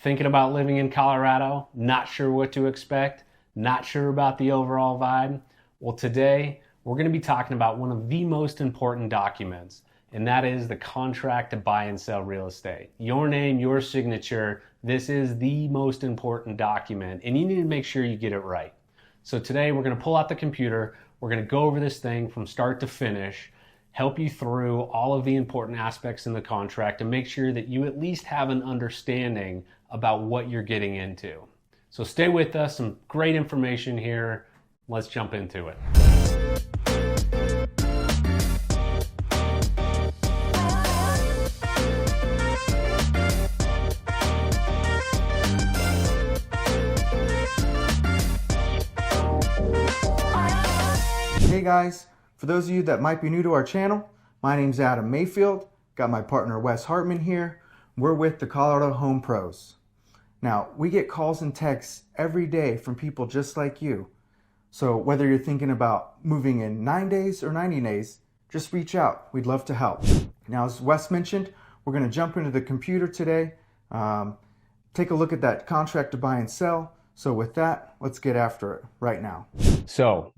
Thinking about living in Colorado, not sure what to expect, not sure about the overall vibe? Well, today we're going to be talking about one of the most important documents, and that is the contract to buy and sell real estate. Your name, your signature, this is the most important document, and you need to make sure you get it right. So today we're going to pull out the computer, we're going to go over this thing from start to finish, help you through all of the important aspects in the contract and make sure that you at least have an understanding about what you're getting into. So stay with us, some great information here. Let's jump into it. Hey guys, for those of you that might be new to our channel, my name's Adam Mayfield, got my partner Wes Hartman here. We're with the Colorado Home Pros. Now, we get calls and texts every day from people just like you. So whether you're thinking about moving in 9 days or 90 days, just reach out. We'd love to help. Now, as Wes mentioned, we're going to jump into the computer today, take a look at that contract to buy and sell. So with that, let's get after it right now. So,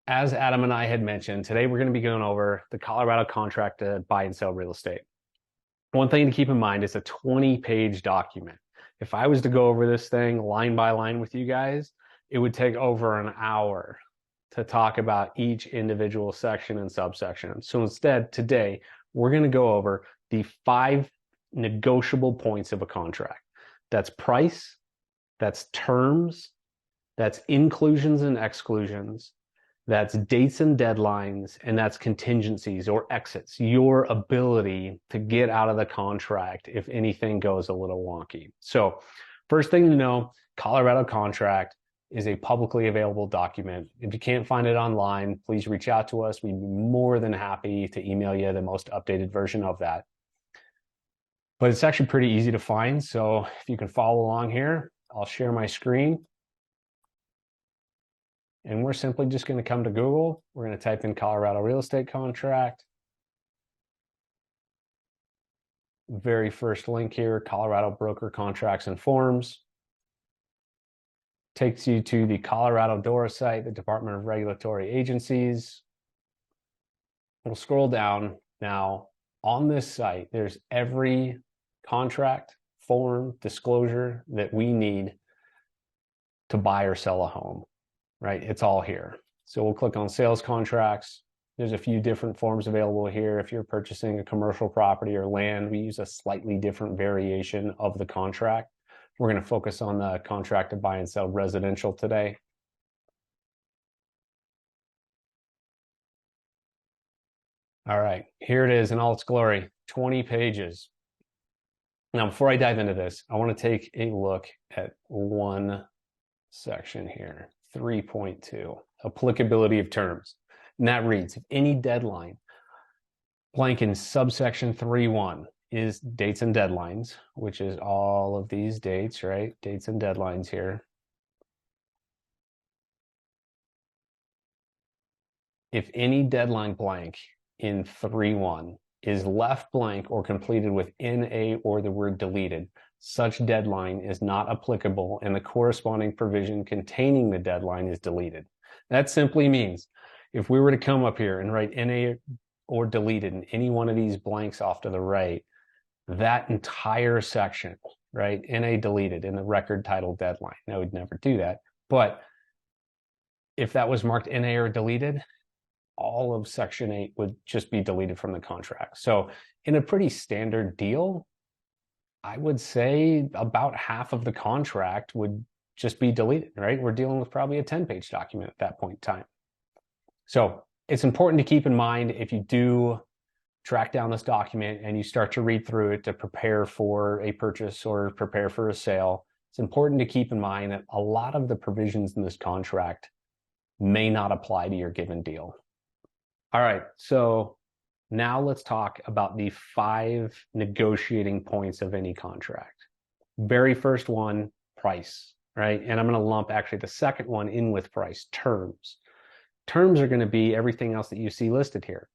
as Adam and I had mentioned, today we're going to be going over the Colorado contract to buy and sell real estate. One thing to keep in mind, it's a 20-page document. If I was to go over this thing line by line with you guys, it would take over an hour to talk about each individual section and subsection. So instead, today, we're going to go over the 5 negotiable points of a contract. That's price, that's terms, that's inclusions and exclusions, that's dates and deadlines, and that's contingencies or exits, your ability to get out of the contract if anything goes a little wonky. So first thing to know, Colorado contract is a publicly available document. If you can't find it online, please reach out to us. We'd be more than happy to email you the most updated version of that. But it's actually pretty easy to find. So if you can follow along here, I'll share my screen. And we're simply just going to come to Google. We're going to type in Colorado real estate contract. Very first link here, Colorado broker contracts and forms. Takes you to the Colorado DORA site, the Department of Regulatory Agencies. We'll scroll down. Now, on this site, there's every contract, form, disclosure that we need to buy or sell a home. Right? It's all here. So we'll click on sales contracts. There's a few different forms available here. If you're purchasing a commercial property or land, we use a slightly different variation of the contract. We're going to focus on the contract to buy and sell residential today. All right, here it is in all its glory, 20 pages. Now, before I dive into this, I want to take a look at one section here. 3.2, applicability of terms. And that reads, if any deadline, blank in subsection 3.1 is dates and deadlines, which is all of these dates, right? Dates and deadlines here. If any deadline blank in 3.1 is left blank or completed with NA or the word deleted, such deadline is not applicable and the corresponding provision containing the deadline is deleted. That simply means if we were to come up here and write NA or deleted in any one of these blanks off to the right, that entire section, right, NA deleted in the record title deadline. Now, we'd never do that, but if that was marked NA or deleted, all of section 8 would just be deleted from the contract. So in a pretty standard deal, I would say about half of the contract would just be deleted, right? We're dealing with probably a 10-page document at that point in time. So it's important to keep in mind if you do track down this document and you start to read through it to prepare for a purchase or prepare for a sale, it's important to keep in mind that a lot of the provisions in this contract may not apply to your given deal. All right, so now let's talk about the 5 negotiating points of any contract. Very first one, price, right? And I'm going to lump actually the second one in with price, terms. Terms are going to be everything else that you see listed here.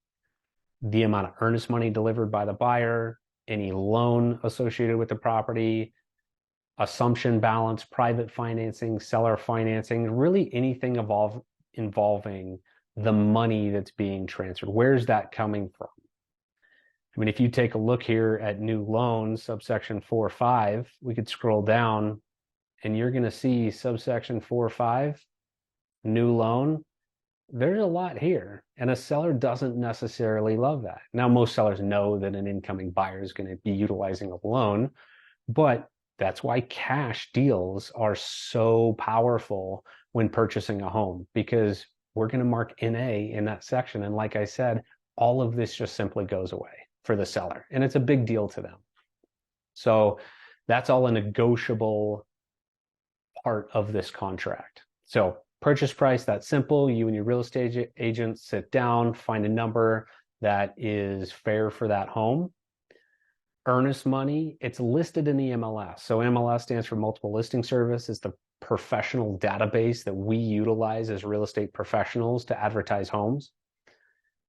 The amount of earnest money delivered by the buyer, any loan associated with the property, assumption balance, private financing, seller financing, really anything involving the money that's being transferred. Where's that coming from? I mean, if you take a look here at new loans, subsection 4.5, we could scroll down and you're going to see subsection 4.5, new loan. There's a lot here, and a seller doesn't necessarily love that. Now, most sellers know that an incoming buyer is going to be utilizing a loan, but that's why cash deals are so powerful when purchasing a home, because we're going to mark NA in that section. And like I said, all of this just simply goes away for the seller, and it's a big deal to them. So that's all a negotiable part of this contract. So purchase price, that's simple. You and your real estate agent sit down, find a number that is fair for that home. Earnest money, it's listed in the MLS. So MLS stands for Multiple Listing Service. It's the professional database that we utilize as real estate professionals to advertise homes.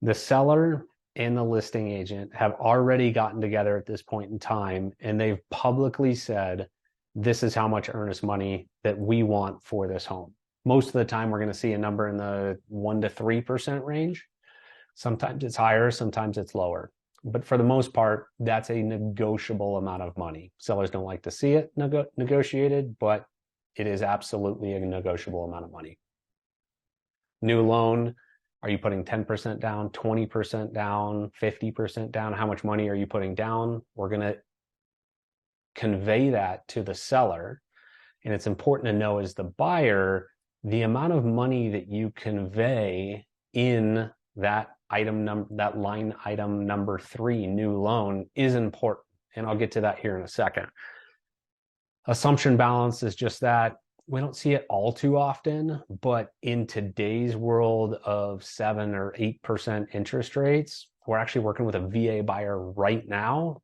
The seller and the listing agent have already gotten together at this point in time, and they've publicly said, this is how much earnest money that we want for this home. Most of the time, we're going to see a number in the 1 to 3% range. Sometimes it's higher, sometimes it's lower. But for the most part, that's a negotiable amount of money. Sellers don't like to see it negotiated, but it is absolutely a negotiable amount of money. New loan, are you putting 10% down, 20% down, 50% down? How much money are you putting down? We're going to convey that to the seller. And it's important to know as the buyer, the amount of money that you convey in that that line item number 3, new loan, is important. And I'll get to that here in a second. Assumption balance is just that. We don't see it all too often, but in today's world of 7 or 8% interest rates, we're actually working with a VA buyer right now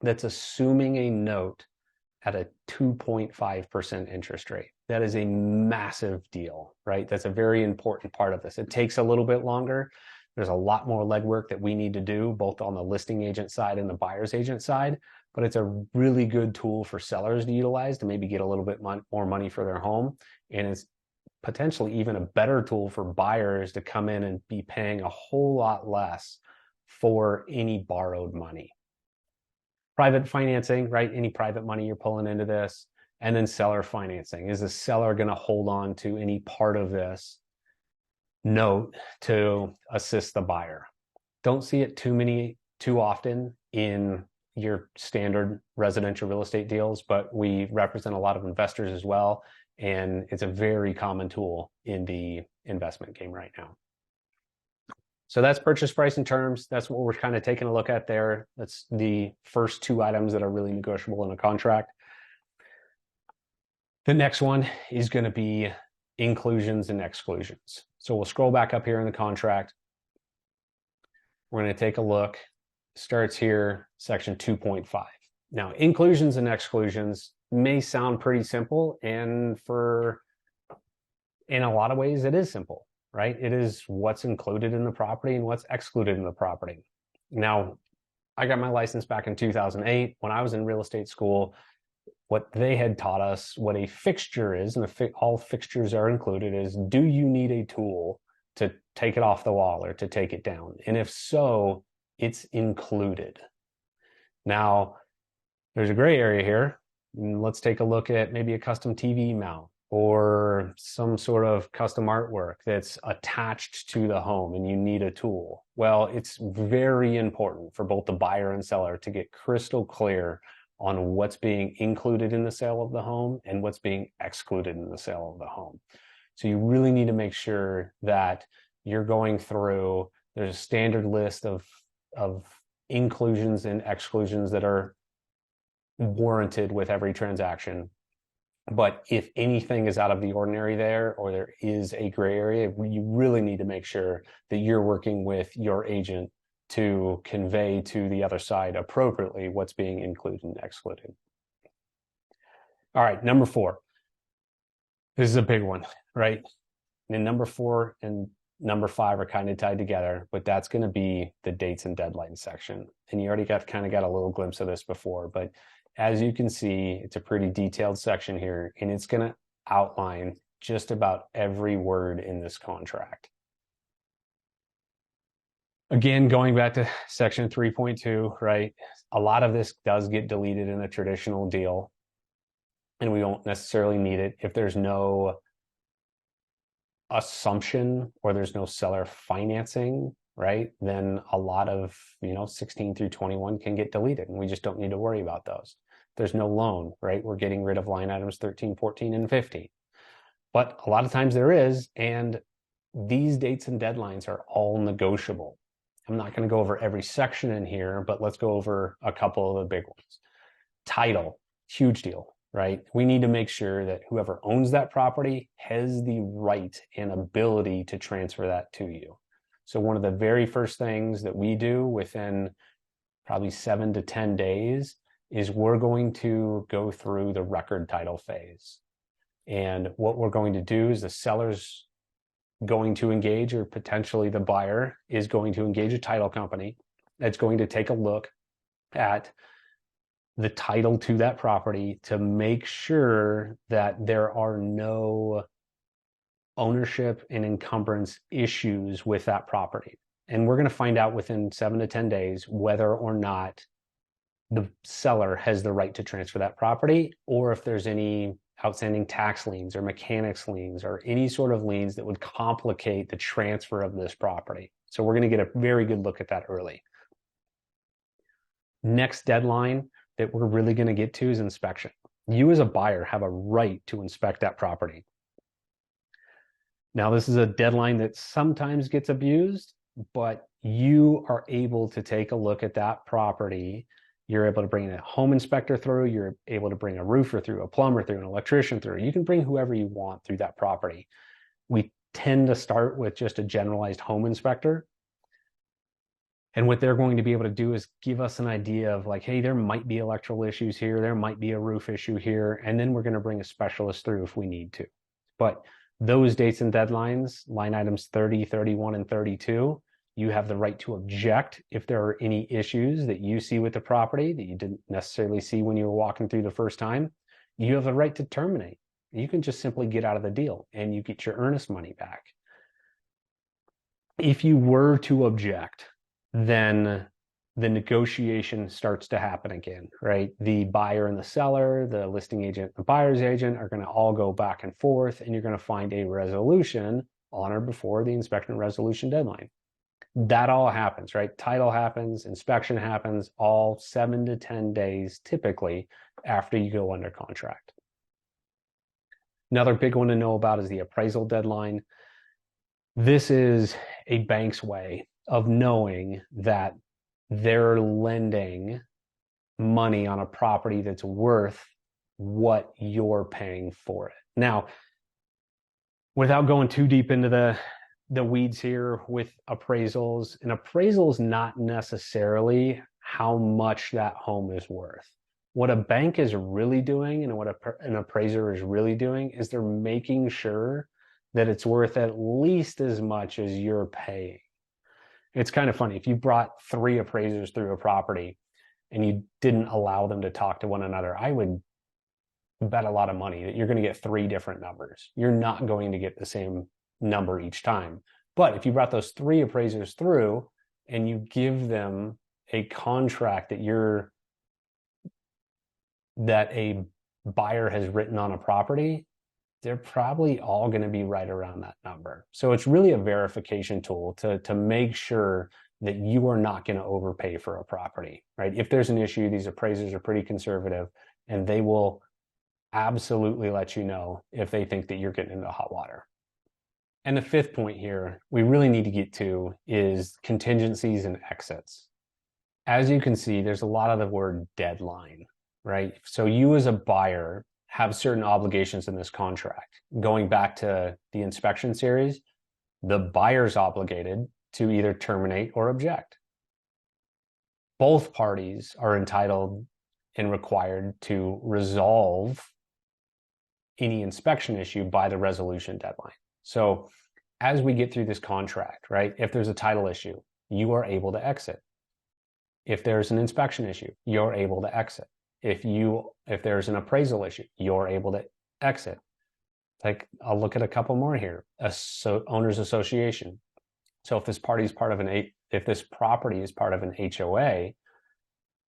that's assuming a note at a 2.5% interest rate. That is a massive deal, right? That's a very important part of this. It takes a little bit longer. There's a lot more legwork that we need to do, both on the listing agent side and the buyer's agent side, but it's a really good tool for sellers to utilize to maybe get a little bit more money for their home. And it's potentially even a better tool for buyers to come in and be paying a whole lot less for any borrowed money. Private financing, right? Any private money you're pulling into this. And then seller financing. Is the seller going to hold on to any part of this note to assist the buyer? Don't see it too often in your standard residential real estate deals, but we represent a lot of investors as well. And it's a very common tool in the investment game right now. So that's purchase price and terms. That's what we're kind of taking a look at there. That's the first 2 items that are really negotiable in a contract. The next one is going to be inclusions and exclusions. So we'll scroll back up here in the contract. We're going to take a look. Starts here, section 2.5. Now, inclusions and exclusions may sound pretty simple, and in a lot of ways, it is simple, right? It is what's included in the property and what's excluded in the property. Now, I got my license back in 2008. When I was in real estate school, what they had taught us, what a fixture is, and all fixtures are included, is do you need a tool to take it off the wall or to take it down? And if so, it's included. Now, there's a gray area here. Let's take a look at maybe a custom TV mount or some sort of custom artwork that's attached to the home and you need a tool. Well, it's very important for both the buyer and seller to get crystal clear on what's being included in the sale of the home and what's being excluded in the sale of the home. So you really need to make sure that you're going through, there's a standard list of inclusions and exclusions that are warranted with every transaction. But if anything is out of the ordinary there, or there is a gray area, you really need to make sure that you're working with your agent to convey to the other side appropriately what's being included and excluded. All right, number 4. This is a big one, right? And number 4 and number 5 are kind of tied together, but that's going to be the dates and deadlines section. And you already got a little glimpse of this before, but as you can see, it's a pretty detailed section here, and it's going to outline just about every word in this contract. Again, going back to section 3.2, right? A lot of this does get deleted in a traditional deal, and we don't necessarily need it if there's no assumption or there's no seller financing, right? Then a lot of 16 through 21 can get deleted, and we just don't need to worry about those. There's no loan, right? We're getting rid of line items 13, 14, and 15. But a lot of times there is, and these dates and deadlines are all negotiable. I'm not going to go over every section in here, but let's go over a couple of the big ones. Title, huge deal, right? We need to make sure that whoever owns that property has the right and ability to transfer that to you. So one of the very first things that we do within probably 7 to 10 days is we're going to go through the record title phase. And what we're going to do is the seller's going to engage, or potentially the buyer is going to engage a title company that's going to take a look at the title to that property to make sure that there are no ownership and encumbrance issues with that property. And we're going to find out within 7 to 10 days whether or not the seller has the right to transfer that property, or if there's any outstanding tax liens or mechanics liens or any sort of liens that would complicate the transfer of this property. So we're going to get a very good look at that early. Next deadline that we're really going to get to is inspection. You as a buyer have a right to inspect that property. Now, this is a deadline that sometimes gets abused, but you are able to take a look at that property. You're able to bring a home inspector through, you're able to bring a roofer through, a plumber through, an electrician through. You can bring whoever you want through that property. We tend to start with just a generalized home inspector. And what they're going to be able to do is give us an idea of like, hey, there might be electrical issues here, there might be a roof issue here, and then we're going to bring a specialist through if we need to. But those dates and deadlines, line items 30, 31, and 32, you have the right to object if there are any issues that you see with the property that you didn't necessarily see when you were walking through the first time. You have the right to terminate. You can just simply get out of the deal and you get your earnest money back. If you were to object, then the negotiation starts to happen again, right? The buyer and the seller, the listing agent, the buyer's agent are going to all go back and forth, and you're going to find a resolution on or before the inspection resolution deadline. That all happens, right? Title happens, inspection happens, all 7 to 10 days typically after you go under contract. Another big one to know about is the appraisal deadline. This is a bank's way of knowing that they're lending money on a property that's worth what you're paying for it. Now, without going too deep into the weeds here with appraisals, an appraisal is not necessarily how much that home is worth. What a bank is really doing and what an appraiser is really doing is they're making sure that it's worth at least as much as you're paying. It's kind of funny. If you brought 3 appraisers through a property and you didn't allow them to talk to one another, I would bet a lot of money that you're going to get 3 different numbers. You're not going to get the same number each time. But if you brought those 3 appraisers through and you give them a contract that a buyer has written on a property, they're probably all going to be right around that number. So it's really a verification tool to make sure that you are not going to overpay for a property, right? If there's an issue, these appraisers are pretty conservative and they will absolutely let you know if they think that you're getting into hot water. And the 5th point here we really need to get to is contingencies and exits. As you can see, there's a lot of the word deadline, right? So you as a buyer have certain obligations in this contract. Going back to the inspection series, the buyer's obligated to either terminate or object. Both parties are entitled and required to resolve any inspection issue by the resolution deadline. So as we get through this contract, right, if there's a title issue, you are able to exit. If there's an inspection issue, you're able to exit. If there's an appraisal issue, you're able to exit. Like, I'll look at a couple more here. Owners association. So if this property is part of an HOA,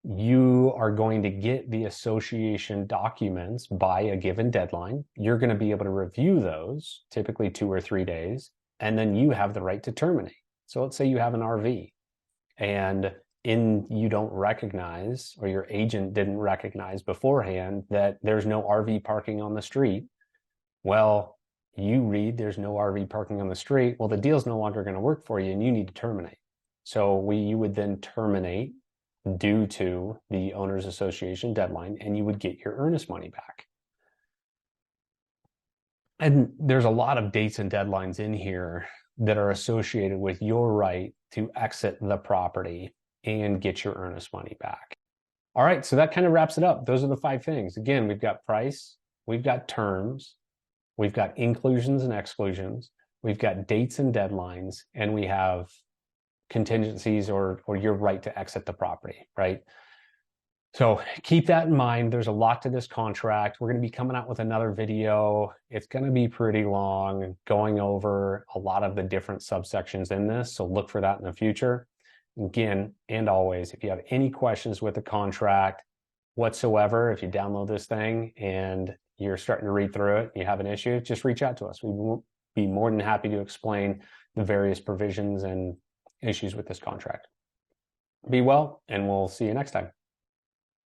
you are going to get the association documents by a given deadline. You're going to be able to review those, typically 2 or 3 days, and then you have the right to terminate. So let's say you have an RV and you don't recognize, or your agent didn't recognize beforehand, that there's no RV parking on the street. Well, you read there's no RV parking on the street. Well, the deal's no longer going to work for you and you need to terminate. So you would then terminate due to the owners association deadline, and you would get your earnest money back. And there's a lot of dates and deadlines in here that are associated with your right to exit the property and get your earnest money back. All right, so that kind of wraps it up. Those are the 5 things. Again, we've got price, we've got terms, we've got inclusions and exclusions, we've got dates and deadlines, and we have contingencies or your right to exit the property, right? So keep that in mind. There's a lot to this contract. We're going to be coming out with another video. It's going to be pretty long, going over a lot of the different subsections in this. So look for that in the future. Again, and always, if you have any questions with the contract whatsoever, if you download this thing and you're starting to read through it, you have an issue, just reach out to us. We will be more than happy to explain the various provisions and issues with this contract. Be well, and we'll see you next time.